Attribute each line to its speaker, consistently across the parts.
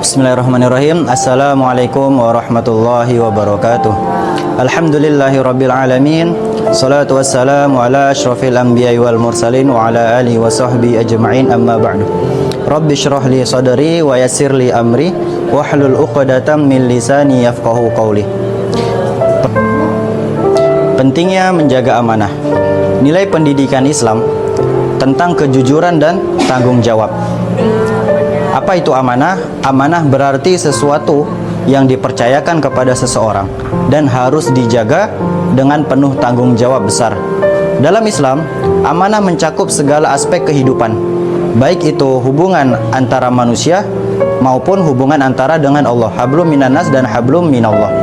Speaker 1: Bismillahirrahmanirrahim. Assalamualaikum warahmatullahi wabarakatuh. Alhamdulillahirabbil alamin. Salatu wassalamu ala asyrafil anbiya'i wal mursalin wa ala alihi wa sahbihi ajma'in, amma ba'du. Rabbi shrah li sadri wa yassir li amri wahlul 'uqdatam min lisani yafqahu qawli. Pentingnya menjaga amanah. Nilai pendidikan Islam tentang kejujuran dan tanggung jawab. Apa itu amanah? Amanah berarti sesuatu yang dipercayakan kepada seseorang dan harus dijaga dengan penuh tanggung jawab besar. Dalam Islam, amanah mencakup segala aspek kehidupan, baik itu hubungan antara manusia maupun hubungan antara dengan Allah. Hablum minannas dan hablum minallah.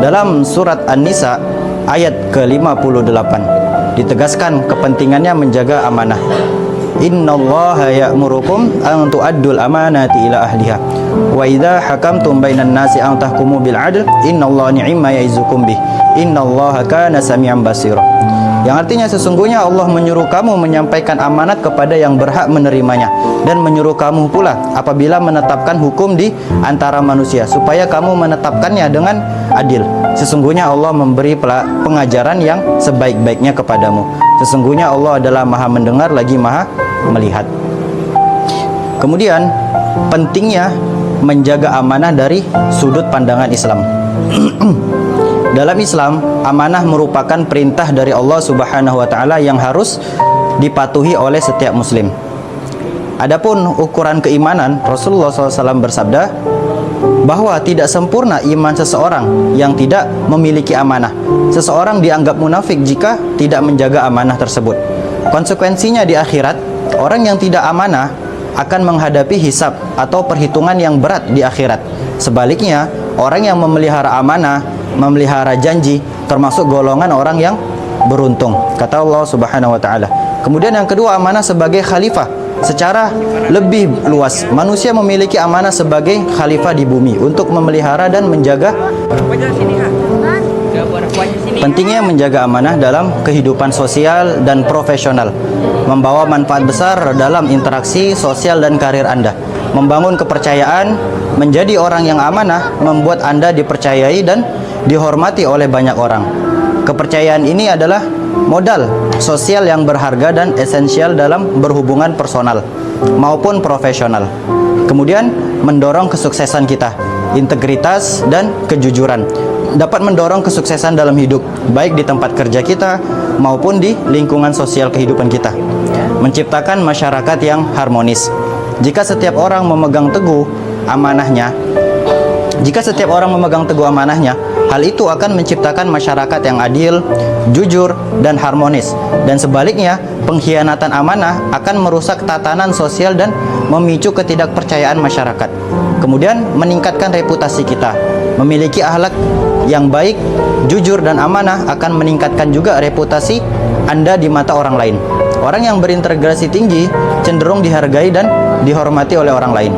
Speaker 1: Dalam surat An-Nisa ayat ke-58 ditegaskan kepentingannya menjaga amanah. Innallaha ya'murukum an tu'addul amanati ila ahliha wa idza hakamtum bainan nasi an tahkumu bil 'adl innallaha ni'ma ya'izukum bih innallaha kana sami'an basira. Yang artinya sesungguhnya Allah menyuruh kamu menyampaikan amanat kepada yang berhak menerimanya dan menyuruh kamu pula apabila menetapkan hukum di antara manusia supaya kamu menetapkannya dengan adil. Sesungguhnya Allah memberi pengajaran yang sebaik-baiknya kepadamu. Sesungguhnya Allah adalah Maha mendengar lagi Maha melihat. Kemudian pentingnya menjaga amanah dari sudut pandangan Islam. Dalam Islam, amanah merupakan perintah dari Allah Subhanahu wa taala yang harus dipatuhi oleh setiap muslim. Adapun ukuran keimanan, Rasulullah SAW bersabda bahwa tidak sempurna iman seseorang yang tidak memiliki amanah. Seseorang dianggap munafik jika tidak menjaga amanah tersebut. Konsekuensinya di akhirat, orang yang tidak amanah akan menghadapi hisab atau perhitungan yang berat di akhirat. Sebaliknya, orang yang memelihara amanah, memelihara janji, termasuk golongan orang yang beruntung, kata Allah Subhanahu wa taala. Kemudian yang kedua, amanah sebagai khalifah. Secara lebih luas, manusia memiliki amanah sebagai khalifah di bumi untuk memelihara dan menjaga. Pentingnya menjaga amanah dalam kehidupan sosial dan profesional, membawa manfaat besar dalam interaksi sosial dan karir Anda. Membangun kepercayaan, menjadi orang yang amanah membuat Anda dipercayai dan dihormati oleh banyak orang. Kepercayaan ini adalah modal sosial yang berharga dan esensial dalam berhubungan personal maupun profesional. Kemudian mendorong kesuksesan kita. Integritas dan kejujuran dapat mendorong kesuksesan dalam hidup, baik di tempat kerja kita maupun di lingkungan sosial kehidupan kita. Menciptakan masyarakat yang harmonis. Jika setiap orang memegang teguh amanahnya, hal itu akan menciptakan masyarakat yang adil, jujur, dan harmonis. Dan sebaliknya, pengkhianatan amanah akan merusak tatanan sosial dan memicu ketidakpercayaan masyarakat. Kemudian, meningkatkan reputasi kita. Memiliki akhlak yang baik, jujur, dan amanah akan meningkatkan juga reputasi Anda di mata orang lain. Orang yang berintegrasi tinggi cenderung dihargai dan dihormati oleh orang lain.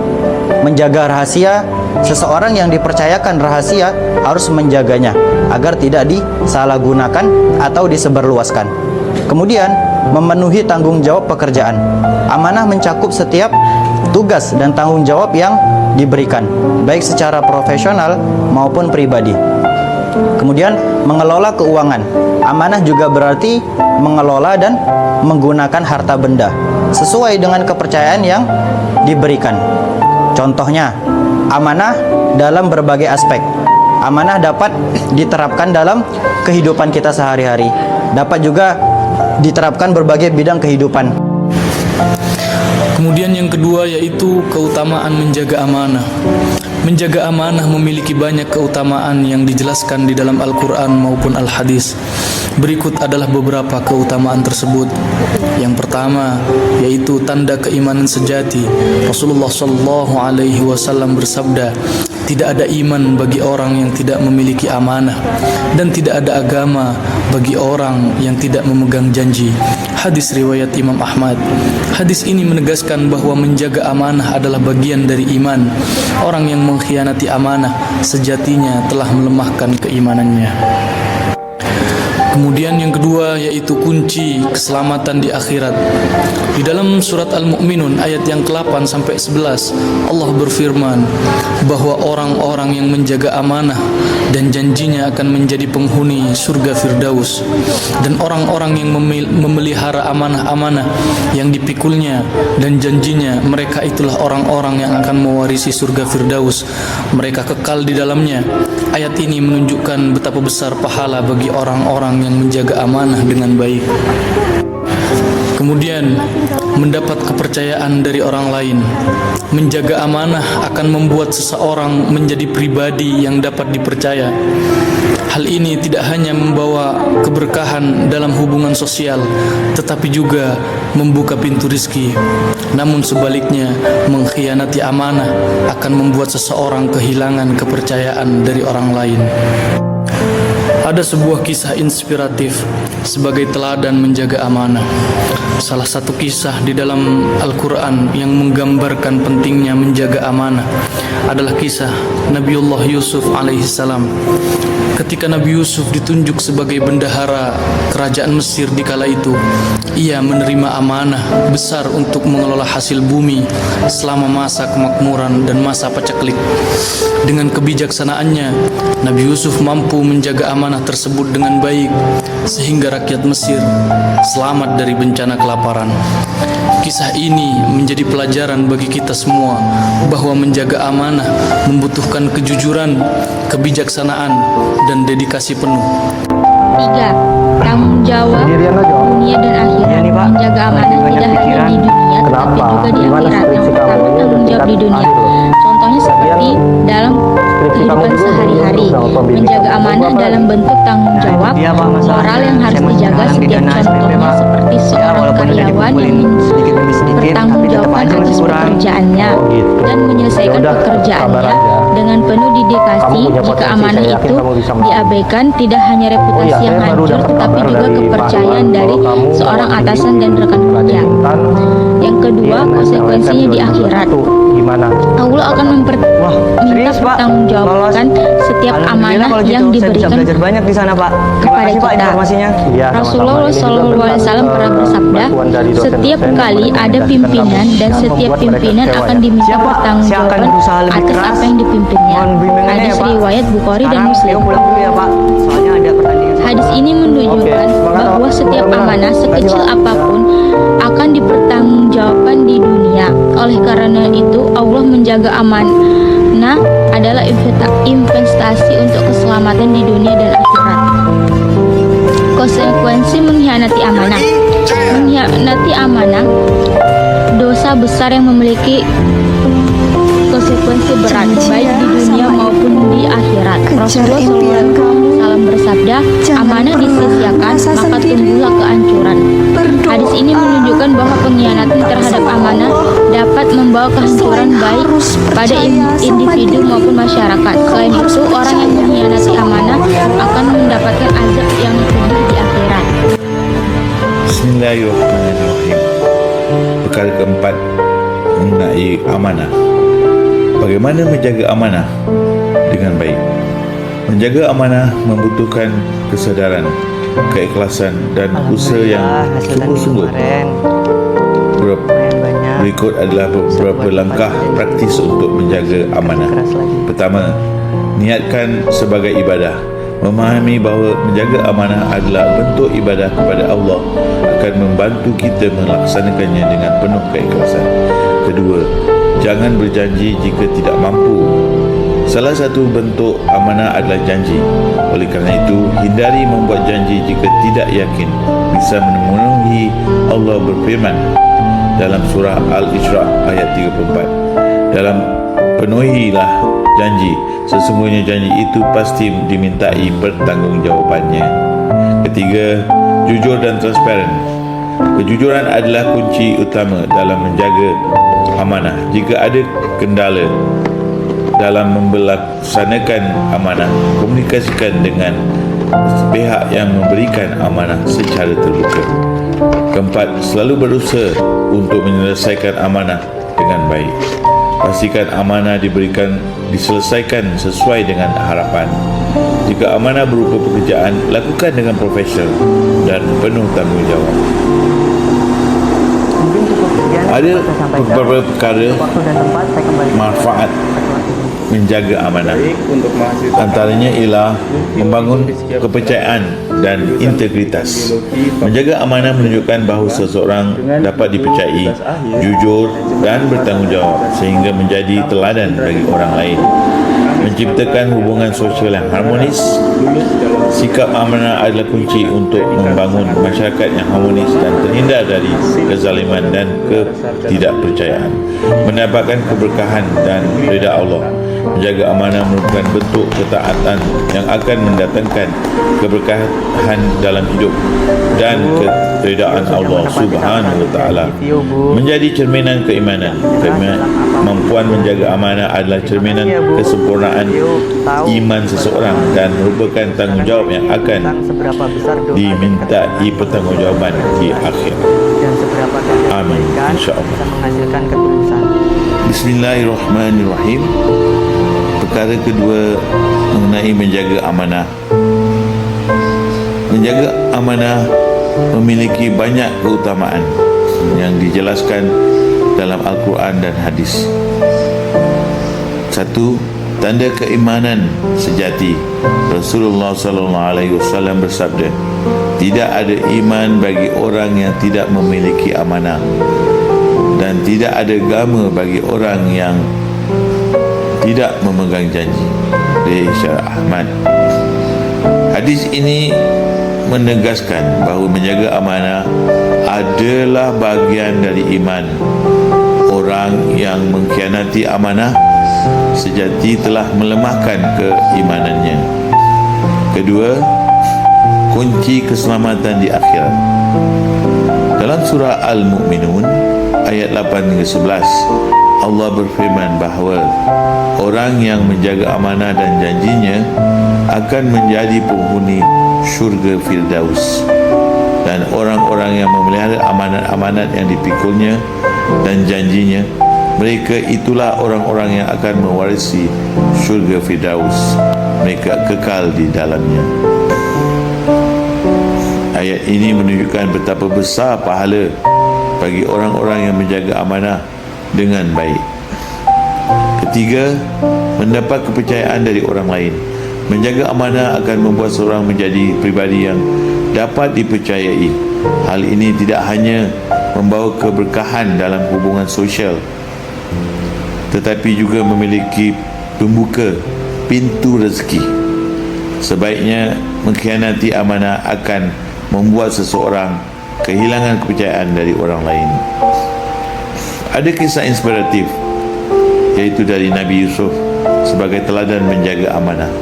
Speaker 1: Menjaga rahasia. Seseorang yang dipercayakan rahasia harus menjaganya agar tidak disalahgunakan atau disebarluaskan. Kemudian, memenuhi tanggung jawab pekerjaan. Amanah mencakup setiap tugas dan tanggung jawab yang diberikan, baik secara profesional maupun pribadi. Kemudian, mengelola keuangan. Amanah juga berarti mengelola dan menggunakan harta benda sesuai dengan kepercayaan yang diberikan. Contohnya, amanah dalam berbagai aspek. Amanah dapat diterapkan dalam kehidupan kita sehari-hari. Dapat juga diterapkan berbagai bidang kehidupan.
Speaker 2: Kemudian yang kedua yaitu keutamaan menjaga amanah. Menjaga amanah memiliki banyak keutamaan yang dijelaskan di dalam Al-Quran maupun Al-Hadis. Berikut adalah beberapa keutamaan tersebut. Yang pertama yaitu tanda keimanan sejati. Rasulullah SAW bersabda, tidak ada iman bagi orang yang tidak memiliki amanah, dan tidak ada agama bagi orang yang tidak memegang janji. Hadis riwayat Imam Ahmad. Hadis ini menegaskan bahwa menjaga amanah adalah bagian dari iman. Orang yang mengkhianati amanah sejatinya telah melemahkan keimanannya. Kemudian yang kedua yaitu kunci keselamatan di akhirat. Di dalam surat Al-Mu'minun ayat yang ke-8 sampai 11, Allah berfirman bahwa orang-orang yang menjaga amanah dan janjinya akan menjadi penghuni surga Firdaus, dan orang-orang yang memelihara amanah-amanah yang dipikulnya dan janjinya, mereka itulah orang-orang yang akan mewarisi surga Firdaus. Mereka kekal di dalamnya. Ayat ini menunjukkan betapa besar pahala bagi orang-orang yang menjaga amanah dengan baik. Kemudian, mendapat kepercayaan dari orang lain. Menjaga amanah akan membuat seseorang menjadi pribadi yang dapat dipercaya. Hal ini tidak hanya membawa keberkahan dalam hubungan sosial, tetapi juga membuka pintu rizki. Namun sebaliknya, mengkhianati amanah akan membuat seseorang kehilangan kepercayaan dari orang lain. Ada sebuah kisah inspiratif sebagai teladan menjaga amanah. Salah satu kisah di dalam Al-Quran yang menggambarkan pentingnya menjaga amanah adalah kisah Nabiullah Yusuf alaihissalam. Ketika Nabi Yusuf ditunjuk sebagai bendahara kerajaan Mesir di kala itu, ia menerima amanah besar untuk mengelola hasil bumi selama masa kemakmuran dan masa paceklik. Dengan kebijaksanaannya, Nabi Yusuf mampu menjaga amanah tersebut dengan baik sehingga rakyat Mesir selamat dari bencana kelaparan. Kisah ini menjadi pelajaran bagi kita semua bahwa menjaga amanah membutuhkan kejujuran, kebijaksanaan, dan dedikasi penuh.
Speaker 3: 3. Tanggung jawab dunia dan akhirat. Menjaga amanah tidak hanya di dunia tetapi juga di akhirat. Yang pertama, tanggung jawab di dunia. Contohnya seperti dalam kehidupan sehari-hari. Menjaga amanah dalam bentuk tanggung jawab moral yang harus dijaga setiap contohnya seperti seorang karyawan yang bertanggungjawabkan atas pekerjaannya dan menyelesaikan pekerjaannya dengan penuh dedikasi. Jika amanah itu diabaikan, tidak hanya reputasi yang hancur tetapi juga kepercayaan dari seorang atasan dan rekan kerja. Yang kedua, konsekuensinya di akhirat. Allah akan minta pertanggungjawabkan setiap amanah yang diberikan
Speaker 4: banyak di sana, Pak.
Speaker 3: kepada kita. Rasulullah SAW pernah bersabda, setiap kali ada pimpinan dan setiap pimpinan akan diminta pertanggungjawaban atas apa yang dipimpinnya. Hadis riwayat Bukhari dan Muslim. Hadis ini menunjukkan bahwa setiap amanah sekecil apapun akan dipertanggungjawabkan di dunia. Oleh karena itu, Allah menjaga amanah adalah investasi untuk keselamatan di dunia dan akhirat. Konsekuensi mengkhianati amanah. Mengkhianati amanah dosa besar yang memiliki konsekuensi berat baik di dunia maupun di akhirat. Rasulullah SAW bersabda, amanah disia-siakan maka tumbuhlah kehancuran. Hadis ini menunjukkan bahwa pengkhianatan terhadap amanah dapat membawa kehancuran baik pada individu maupun masyarakat. Selain itu, orang yang mengkhianati amanah akan mendapatkan azab yang pedih di akhirat.
Speaker 5: Bismillahirrahmanirrahim. Perkara keempat mengenai amanah. Bagaimana menjaga amanah dengan baik? Menjaga amanah membutuhkan kesedaran, keikhlasan dan usaha yang sungguh-sungguh. Berikut adalah beberapa langkah praktis untuk menjaga amanah. Pertama, niatkan sebagai ibadah. Memahami bahawa menjaga amanah adalah bentuk ibadah kepada Allah akan membantu kita melaksanakannya dengan penuh keikhlasan. Kedua, jangan berjanji jika tidak mampu. Salah satu bentuk amanah adalah janji. Oleh kerana itu, hindari membuat janji jika tidak yakin bisa memenuhi. Allah berfirman dalam surah Al-Isra ayat 34, dalam penuhilah janji, sesungguhnya janji itu pasti dimintai pertanggungjawabannya. Ketiga, jujur dan transparan. Kejujuran adalah kunci utama dalam menjaga amanah. Jika ada kendala dalam melaksanakan amanah, komunikasikan dengan pihak yang memberikan amanah secara terbuka. Keempat, selalu berusaha untuk menyelesaikan amanah dengan baik. Pastikan amanah diselesaikan sesuai dengan harapan. Jika amanah berupa pekerjaan, lakukan dengan profesional dan penuh tanggungjawab. Ada beberapa perkara manfaat menjaga amanah. Antaranya ialah membangun kepercayaan dan integritas. Menjaga amanah menunjukkan bahawa seseorang dapat dipercayai, jujur dan bertanggungjawab sehingga menjadi teladan bagi orang lain. Menciptakan hubungan sosial yang harmonis. Sikap amanah adalah kunci untuk membangun masyarakat yang harmonis dan terhindar dari kezaliman dan ketidakpercayaan. Mendapatkan keberkahan dan redha Allah. Menjaga amanah merupakan bentuk ketaatan yang akan mendatangkan keberkahan dalam hidup dan keredaan Allah Subhanahu wa taala. Menjadi cerminan keimanan. Kemampuan menjaga amanah adalah cerminan kesempurnaan iman seseorang dan merupakan tanggungjawab yang akan dimintai pertanggungjawaban di akhir. Amin, insya-Allah. Bismillahirrahmanirrahim. Perkara kedua mengenai menjaga amanah. Menjaga amanah memiliki banyak keutamaan yang dijelaskan dalam Al-Quran dan hadis. Satu, tanda keimanan sejati. Rasulullah SAW bersabda, tidak ada iman bagi orang yang tidak memiliki amanah, dan tidak ada agama bagi orang yang tidak memegang janji. Dari Syarah Ahmad. Hadis ini menegaskan bahawa menjaga amanah adalah bahagian dari iman. Orang yang mengkhianati amanah sejati telah melemahkan keimanannya. Kedua, kunci keselamatan di akhirat. Dalam surah Al-Mu'minun ayat 8 hingga 11, Allah berfirman bahawa orang yang menjaga amanah dan janjinya akan menjadi penghuni syurga Firdaus, dan orang-orang yang memelihara amanat-amanat yang dipikulnya dan janjinya, mereka itulah orang-orang yang akan mewarisi syurga Firdaus. Mereka kekal di dalamnya. Ayat ini menunjukkan betapa besar pahala bagi orang-orang yang menjaga amanah dengan baik. Ketiga, mendapat kepercayaan dari orang lain. Menjaga amanah akan membuat seorang menjadi pribadi yang dapat dipercayai. Hal ini tidak hanya membawa keberkahan dalam hubungan sosial, tetapi juga memiliki pembuka pintu rezeki. Sebaiknya mengkhianati amanah akan membuat seseorang kehilangan kepercayaan dari orang lain. Ada kisah inspiratif, iaitu dari Nabi Yusuf sebagai teladan menjaga amanah.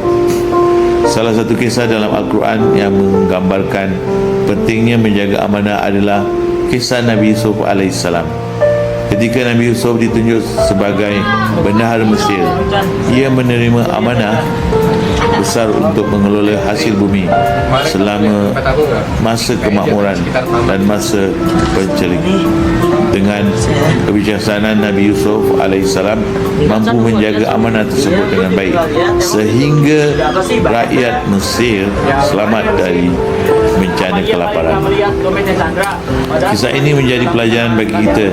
Speaker 5: Salah satu kisah dalam Al-Quran yang menggambarkan pentingnya menjaga amanah adalah kisah Nabi Yusuf AS. Ketika Nabi Yusuf ditunjuk sebagai bendahara Mesir, ia menerima amanah besar untuk mengelola hasil bumi selama masa kemakmuran dan masa pencelidikan. Dengan kebijaksanaan Nabi Yusuf alaihissalam mampu menjaga amanah tersebut dengan baik sehingga rakyat Mesir selamat dari bencana kelaparan. Kisah ini menjadi pelajaran bagi kita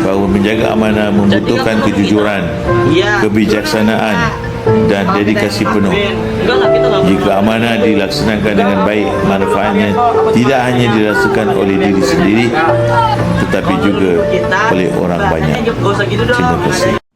Speaker 5: bahawa menjaga amanah membutuhkan kejujuran, kebijaksanaan dan dedikasi penuh. Jika amanah dilaksanakan dengan baik, manfaatnya tidak hanya dirasakan oleh diri sendiri tetapi juga oleh orang banyak. Terima kasih.